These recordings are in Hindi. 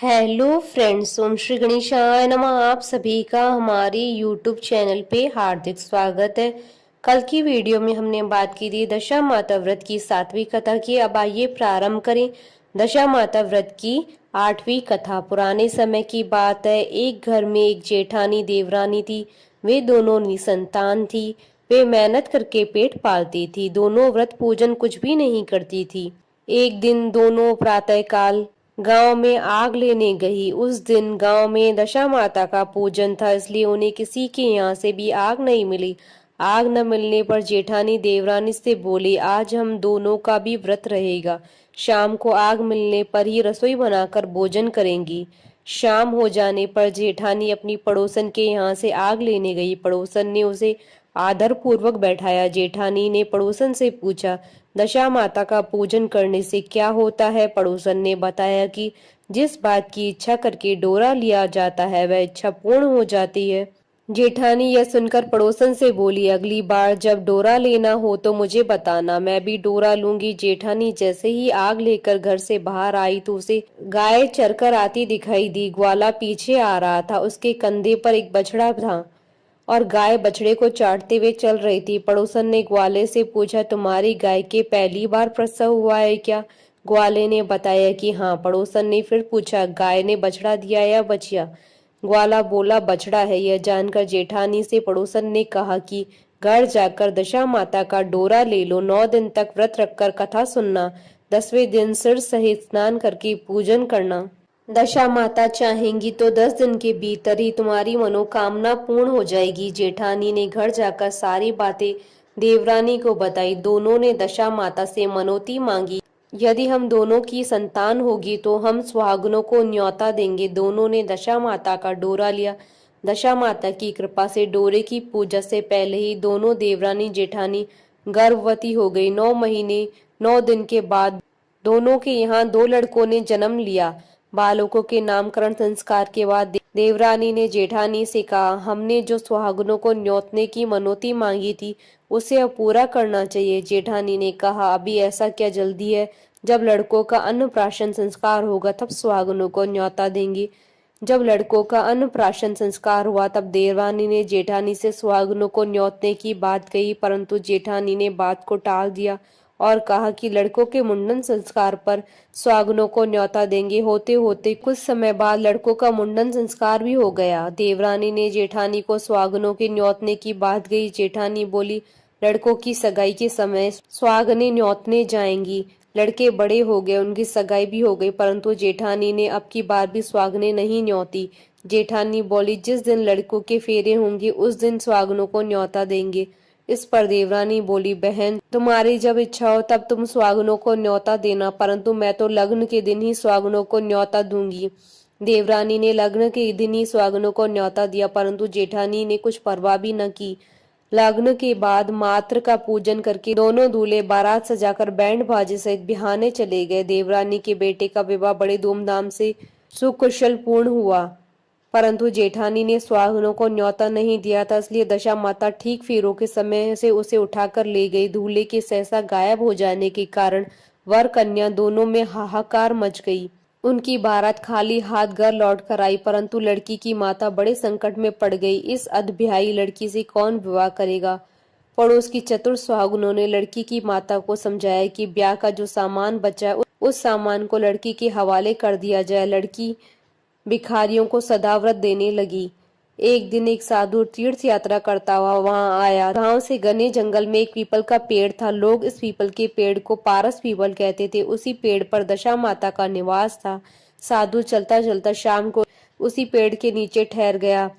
हेलो फ्रेंड्स, ओम श्री गणेशाय नमः। आप सभी का हमारे यूट्यूब चैनल पे हार्दिक स्वागत है। कल की वीडियो में हमने बात की थी दशा माता व्रत की 7वीं कथा की। अब आइए प्रारंभ करें दशा माता व्रत की 8वीं कथा। पुराने समय की बात है। एक घर में एक जेठानी देवरानी थी। वे दोनों निसंतान थी। वे मेहनत करके पेट पालती थी। दोनों व्रत पूजन कुछ भी नहीं करती थी। एक दिन दोनों प्रातःकाल गांव में आग लेने गई। उस दिन गांव में दशा माता का पूजन था, इसलिए उन्हें किसी के यहाँ से भी आग नहीं मिली। आग न मिलने पर जेठानी देवरानी से बोली, आज हम दोनों का भी व्रत रहेगा। शाम को आग मिलने पर ही रसोई बनाकर भोजन करेंगी। शाम हो जाने पर जेठानी अपनी पड़ोसन के यहाँ से आग लेने गई। पड़ोसन ने उसे आदर पूर्वक बैठाया। जेठानी ने पड़ोसन से पूछा, दशा माता का पूजन करने से क्या होता है? पड़ोसन ने बताया कि जिस बात की इच्छा करके डोरा लिया जाता है वह इच्छा पूर्ण हो जाती है। जेठानी यह सुनकर पड़ोसन से बोली, अगली बार जब डोरा लेना हो तो मुझे बताना, मैं भी डोरा लूंगी। जेठानी जैसे ही आग लेकर घर से बाहर आई तो उसे गाय चरकर आती दिखाई दी। ग्वाला पीछे आ रहा था। उसके कंधे पर एक बछड़ा था और गाय बछड़े को चाटते हुए चल रही थी। पड़ोसन ने ग्वाले से पूछा, तुम्हारी गाय के पहली बार प्रसव हुआ है क्या? ग्वाले ने बताया कि हाँ। पड़ोसन ने फिर पूछा, गाय ने बछड़ा दिया या बछिया? ग्वाला बोला, बछड़ा है। यह जानकर जेठानी से पड़ोसन ने कहा कि घर जाकर दशा माता का डोरा ले लो। 9 दिन तक व्रत रखकर कथा सुनना। 10वें दिन सिर सहित स्नान करके पूजन करना। दशा माता चाहेंगी तो 10 दिन के भीतर ही तुम्हारी मनोकामना पूर्ण हो जाएगी। जेठानी ने घर जाकर सारी बातें देवरानी को बताई। दोनों ने दशा माता से मनौती मांगी, यदि हम दोनों की संतान होगी तो हम सुहागनों को न्योता देंगे। दोनों ने दशा माता का डोरा लिया। दशा माता की कृपा से डोरे की पूजा से पहले ही दोनों देवरानी जेठानी गर्भवती हो गई। 9 महीने 9 दिन के बाद दोनों के यहाँ 2 लड़कों ने जन्म लिया। बालकों के नामकरण संस्कार के बाद देवरानी ने जेठानी से कहा, हमने जो सुहागनों को न्योतने की मनौती मांगी थी उसे अब पूरा करना चाहिए। जेठानी ने कहा, अभी ऐसा क्या जल्दी है? जब लड़कों का अन्नप्राशन संस्कार होगा तब सुहागनों को न्योता देंगे। जब लड़कों का अन्नप्राशन संस्कार हुआ तब देवरानी ने जेठानी से सुहागनों को न्योतने की बात कही, परंतु जेठानी ने बात को टाल दिया और कहा कि लड़कों के मुंडन संस्कार पर सुहागनों को न्योता देंगे। होते होते कुछ समय बाद लड़कों का मुंडन संस्कार भी हो गया। देवरानी ने जेठानी को सुहागनों के न्योतने की बात कही। जेठानी बोली, लड़कों की सगाई के समय सुहागनें न्योतने जाएंगी। लड़के बड़े हो गए, उनकी सगाई भी हो गई, परंतु जेठानी ने अब की बार भी सुहागनें नहीं न्योती। जेठानी बोली, जिस दिन लड़कों के फेरे होंगे उस दिन सुहागनों को न्योता देंगे। इस पर देवरानी बोली, बहन तुम्हारी जब इच्छा हो तब तुम सुहागनों को न्योता देना, परंतु मैं तो लग्न के दिन ही सुहागनों को न्योता दूंगी। देवरानी ने लग्न के दिन ही सुहागनों को न्योता दिया, परंतु जेठानी ने कुछ परवाह भी न की। लग्न के बाद मात्र का पूजन करके दोनों दूल्हे बारात सजाकर बैंड बाजे सहित बिहाने चले गए। देवरानी के बेटे का विवाह बड़े धूमधाम से सुकुशल पूर्ण हुआ, परंतु जेठानी ने सुहागनों को न्योता नहीं दिया था, इसलिए दशा माता ठीक फेरों के समय से उसे उठाकर ले गई। दूल्हे के सहसा गायब हो जाने के कारण वर कन्या दोनों में हाहाकार मच गई। उनकी बारात खाली हाथ घर लौट कर आई, परंतु लड़की की माता बड़े संकट में पड़ गई। इस अधब्याई लड़की से कौन विवाह करेगा? पड़ोस की चतुर सुहागनों ने लड़की की माता को समझाया कि ब्याह का जो सामान बचा है उस सामान को लड़की के हवाले कर दिया जाए। लड़की भिखारियों को सदाव्रत देने लगी। एक दिन एक साधु तीर्थ यात्रा करता हुआ वहां आया। गांव से घने जंगल में एक पीपल का पेड़ था। लोग इस पीपल के पेड़ को पारस पीपल कहते थे। उसी पेड़ पर दशा माता का निवास था। साधु चलता चलता शाम को उसी पेड़ के नीचे ठहर गया।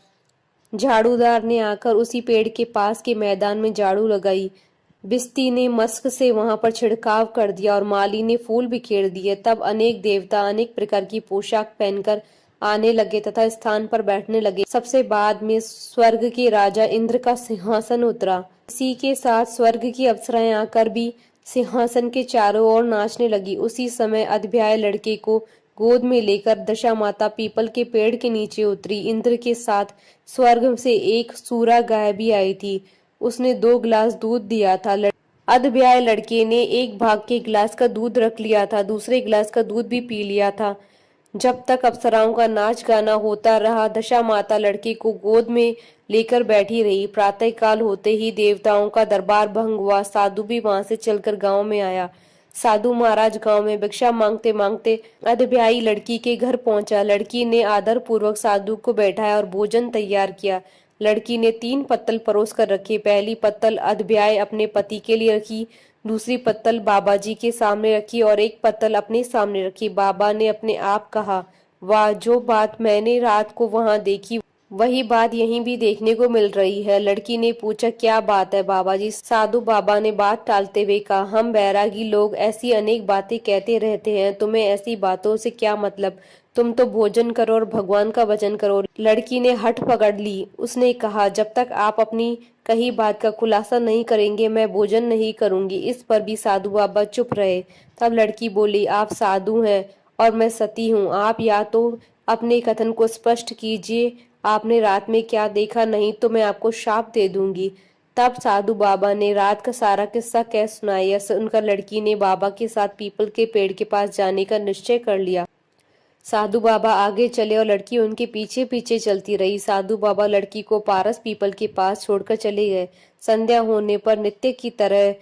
झाड़ूदार ने आकर उसी पेड़ के पास के मैदान में झाड़ू लगाई। बिस्ती ने मस्क से वहां पर छिड़काव कर दिया और माली ने फूल बिखेर दिए। तब अनेक देवता अनेक प्रकार की पोशाक पहनकर आने लगे तथा स्थान पर बैठने लगे। सबसे बाद में स्वर्ग के राजा इंद्र का सिंहासन उतरा। इसी के साथ स्वर्ग की अप्सराएं आकर भी सिंहासन के चारों ओर नाचने लगी। उसी समय अधब्याय लड़के को गोद में लेकर दशा माता पीपल के पेड़ के नीचे उतरी। इंद्र के साथ स्वर्ग से एक सूरा गाय भी आई थी। उसने 2 गिलास दूध दिया था। अधब्याय लड़के ने एक भाग के गिलास का दूध रख लिया था, दूसरे गिलास का दूध भी पी लिया था। जब तक अप्सराओं का नाच गाना होता रहा, दशा माता लड़के को गोद में लेकर बैठी रही। प्रातःकाल होते ही देवताओं का दरबार भंग हुआ। साधु भी वहां से चलकर गांव में आया। साधु महाराज गांव में भिक्षा मांगते मांगते अधब्याई लड़की के घर पहुंचा। लड़की ने आदर पूर्वक साधु को बैठाया और भोजन तैयार किया। लड़की ने 3 पत्तल परोस कर रखे। पहली पत्तल अधब्याय अपने पति के लिए रखी, दूसरी पत्तल बाबा जी के सामने रखी और एक पत्तल अपने सामने रखी। बाबा ने अपने आप कहा, वाह, जो बात मैंने रात को वहां देखी वही बात यहीं भी देखने को मिल रही है। लड़की ने पूछा, क्या बात है बाबा जी? साधु बाबा ने बात टालते हुए कहा, हम बैरागी लोग ऐसी अनेक बातें कहते रहते हैं, तुम्हें ऐसी बातों से क्या मतलब? तुम तो भोजन करो और भगवान का भजन करो। लड़की ने हठ पकड़ ली। उसने कहा, जब तक आप अपनी कही बात का खुलासा नहीं करेंगे मैं भोजन नहीं करूंगी। इस पर भी साधु बाबा चुप रहे। तब लड़की बोली, आप साधु हैं और मैं सती हूँ। आप या तो अपने कथन को स्पष्ट कीजिए, आपने रात में क्या देखा, नहीं तो मैं आपको शाप दे दूंगी। तब साधु बाबा ने रात का सारा किस्सा कह सुनाया। सुनकर लड़की ने बाबा के साथ पीपल के पेड़ के पास जाने का निश्चय कर लिया। साधु बाबा आगे चले और लड़की उनके पीछे पीछे चलती रही। साधु बाबा लड़की को पारस पीपल के पास छोड़कर चले गए। संध्या होने पर नित्य की तरह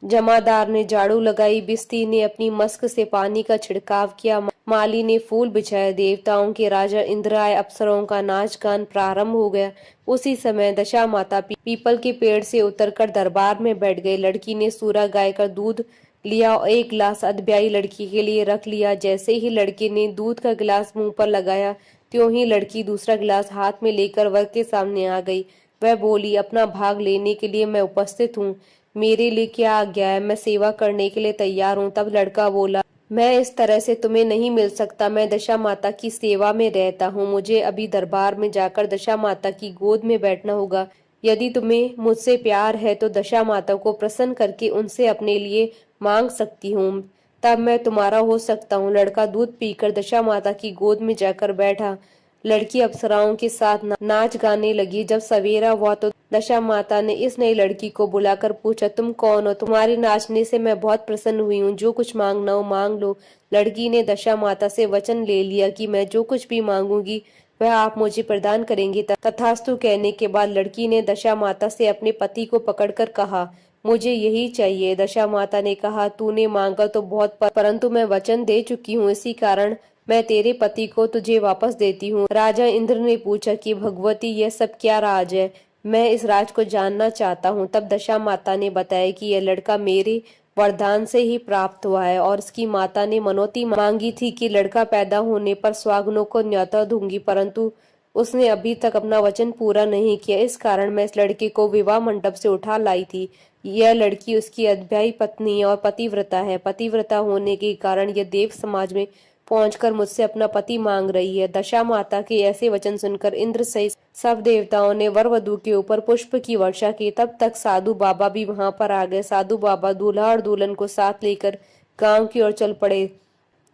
जमादार ने झाड़ू लगाई, बिस्ती ने अपनी मस्क से पानी का छिड़काव किया, माली ने फूल बिछाए, देवताओं के राजा इंद्र आए, अप्सराओं का नाच गान प्रारंभ हो गया। उसी समय दशा माता पीपल के पेड़ से उतरकर दरबार में बैठ गई। लड़की ने सूरा गाय का दूध लिया और 1 गिलास अधब्याई लड़की के लिए रख लिया। जैसे ही लड़के ने दूध का गिलास मुंह पर लगाया, त्यों ही लड़की दूसरा गिलास हाथ में लेकर वर के सामने आ गई। वह बोली, अपना भाग लेने के लिए मैं उपस्थित हूँ, मेरे लिए क्या आज्ञा है, मैं सेवा करने के लिए तैयार हूँ। तब लड़का बोला, मैं इस तरह से तुम्हें नहीं मिल सकता, मैं दशा माता की सेवा में रहता हूँ, मुझे अभी दरबार में जाकर दशा माता की गोद में बैठना होगा। यदि तुम्हें मुझसे प्यार है तो दशा माता को प्रसन्न करके उनसे अपने लिए मांग सकती हूँ, तब मैं तुम्हारा हो सकता हूँ। लड़का दूध पीकर दशा माता की गोद में जाकर बैठा। लड़की अप्सराओं के साथ नाच गाने लगी। जब सवेरा हुआ तो दशा माता ने इस नई लड़की को बुलाकर पूछा, तुम कौन हो? तुम्हारे नाचने से मैं बहुत प्रसन्न हुई हूँ, जो कुछ मांगना हो मांग लो। लड़की ने दशा माता से वचन ले लिया कि मैं जो कुछ भी मांगूंगी वह आप मुझे प्रदान करेंगी। तथास्तु कहने के बाद लड़की ने दशा माता से अपने पति को पकड़कर कहा, मुझे यही चाहिए। दशा माता ने कहा, तूने मांगा तो बहुत, परंतु मैं वचन दे चुकी हूँ, इसी कारण मैं तेरे पति को तुझे वापस देती हूँ। राजा इंद्र ने पूछा कि भगवती, यह सब क्या राज है? मैं इस राज को जानना चाहता हूँ। तब दशा माता ने बताया कि यह लड़का मेरे वरदान से ही प्राप्त हुआ है और उसकी माता ने मनौती मांगी थी कि लड़का पैदा होने पर सुहागनों को न्योता दूंगी, परंतु उसने अभी तक अपना वचन पूरा नहीं किया। इस कारण मैं इस लड़के को विवाह मंडप से उठा लाई थी। यह लड़की उसकी अध्यायी पत्नी और पतिव्रता है। पतिव्रता होने के कारण यह देव समाज में पहुंचकर मुझसे अपना पति मांग रही है। दशा माता के ऐसे वचन सुनकर इंद्र सहित सब देवताओं ने वर वधू के ऊपर पुष्प की वर्षा की। तब तक साधु बाबा भी वहां पर आ गए। साधु बाबा दूल्हा और दुल्हन को साथ लेकर गांव की ओर चल पड़े।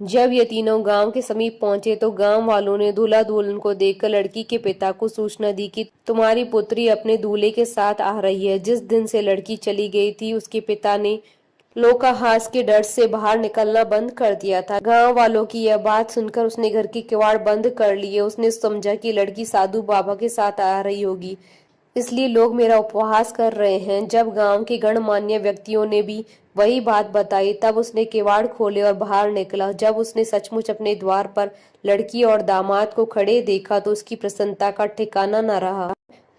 जब ये तीनों गांव के समीप पहुंचे तो गांव वालों ने दूल्हा दुल्हन को देखकर लड़की के पिता को सूचना दी कि तुम्हारी पुत्री अपने दूल्हे के साथ आ रही है। जिस दिन से लड़की चली गई थी उसके पिता ने लोकाहास के डर से बाहर निकलना बंद कर दिया था। गांव वालों की यह बात सुनकर उसने घर के किवाड़ बंद कर लिए। उसने समझा कि लड़की साधु बाबा के साथ आ रही होगी, इसलिए लोग मेरा उपहास कर रहे हैं। जब गांव के गणमान्य व्यक्तियों ने भी वही बात बताई तब उसने किवाड़ खोले और बाहर निकला। जब उसने सचमुच अपने द्वार पर लड़की और दामाद को खड़े देखा तो उसकी प्रसन्नता का ठिकाना न रहा।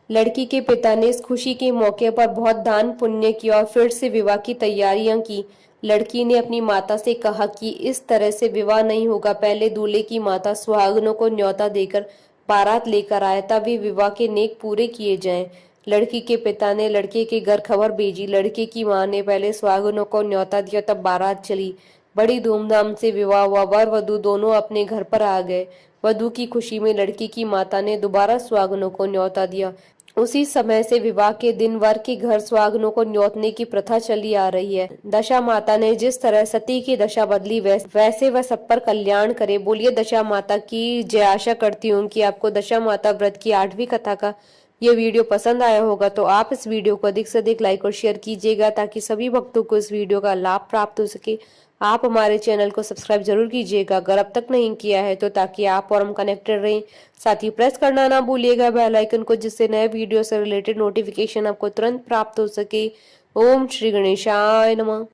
लड़की के पिता ने इस खुशी के मौके पर बहुत दान पुण्य किया और फिर से विवाह की तैयारियां की। लड़की ने अपनी माता से कहा कि इस तरह से विवाह नहीं होगा, पहले दूल्हे की माता सुहागनों को न्योता देकर बारात लेकर आए, तब भी विवाह के नेक पूरे किए जाएं। लड़की के पिता ने लड़के के घर खबर भेजी। लड़के की मां ने पहले सुहागनों को न्योता दिया, तब बारात चली। बड़ी धूमधाम से विवाह हुआ। वर वधू दोनों अपने घर पर आ गए। वधू की खुशी में लड़की की माता ने दोबारा सुहागनों को न्योता दिया। उसी समय से विवाह के दिन वर के घर सुहागनों को न्योतने की प्रथा चली आ रही है। दशा माता ने जिस तरह सती की दशा बदली वैसे वह सब पर कल्याण करे। बोलिए दशा माता की जय। आशा करती हूँ कि आपको दशा माता व्रत की 8वीं कथा का ये वीडियो पसंद आया होगा, तो आप इस वीडियो को अधिक से अधिक लाइक और शेयर कीजिएगा ताकि सभी भक्तों को इस वीडियो का लाभ प्राप्त हो सके। आप हमारे चैनल को सब्सक्राइब जरूर कीजिएगा अगर अब तक नहीं किया है तो, ताकि आप और हम कनेक्टेड रहें। साथ ही प्रेस करना ना भूलिएगा बेल आइकन को, जिससे नए वीडियो से रिलेटेड नोटिफिकेशन आपको तुरंत प्राप्त हो सके। ओम श्री गणेशाय नमः।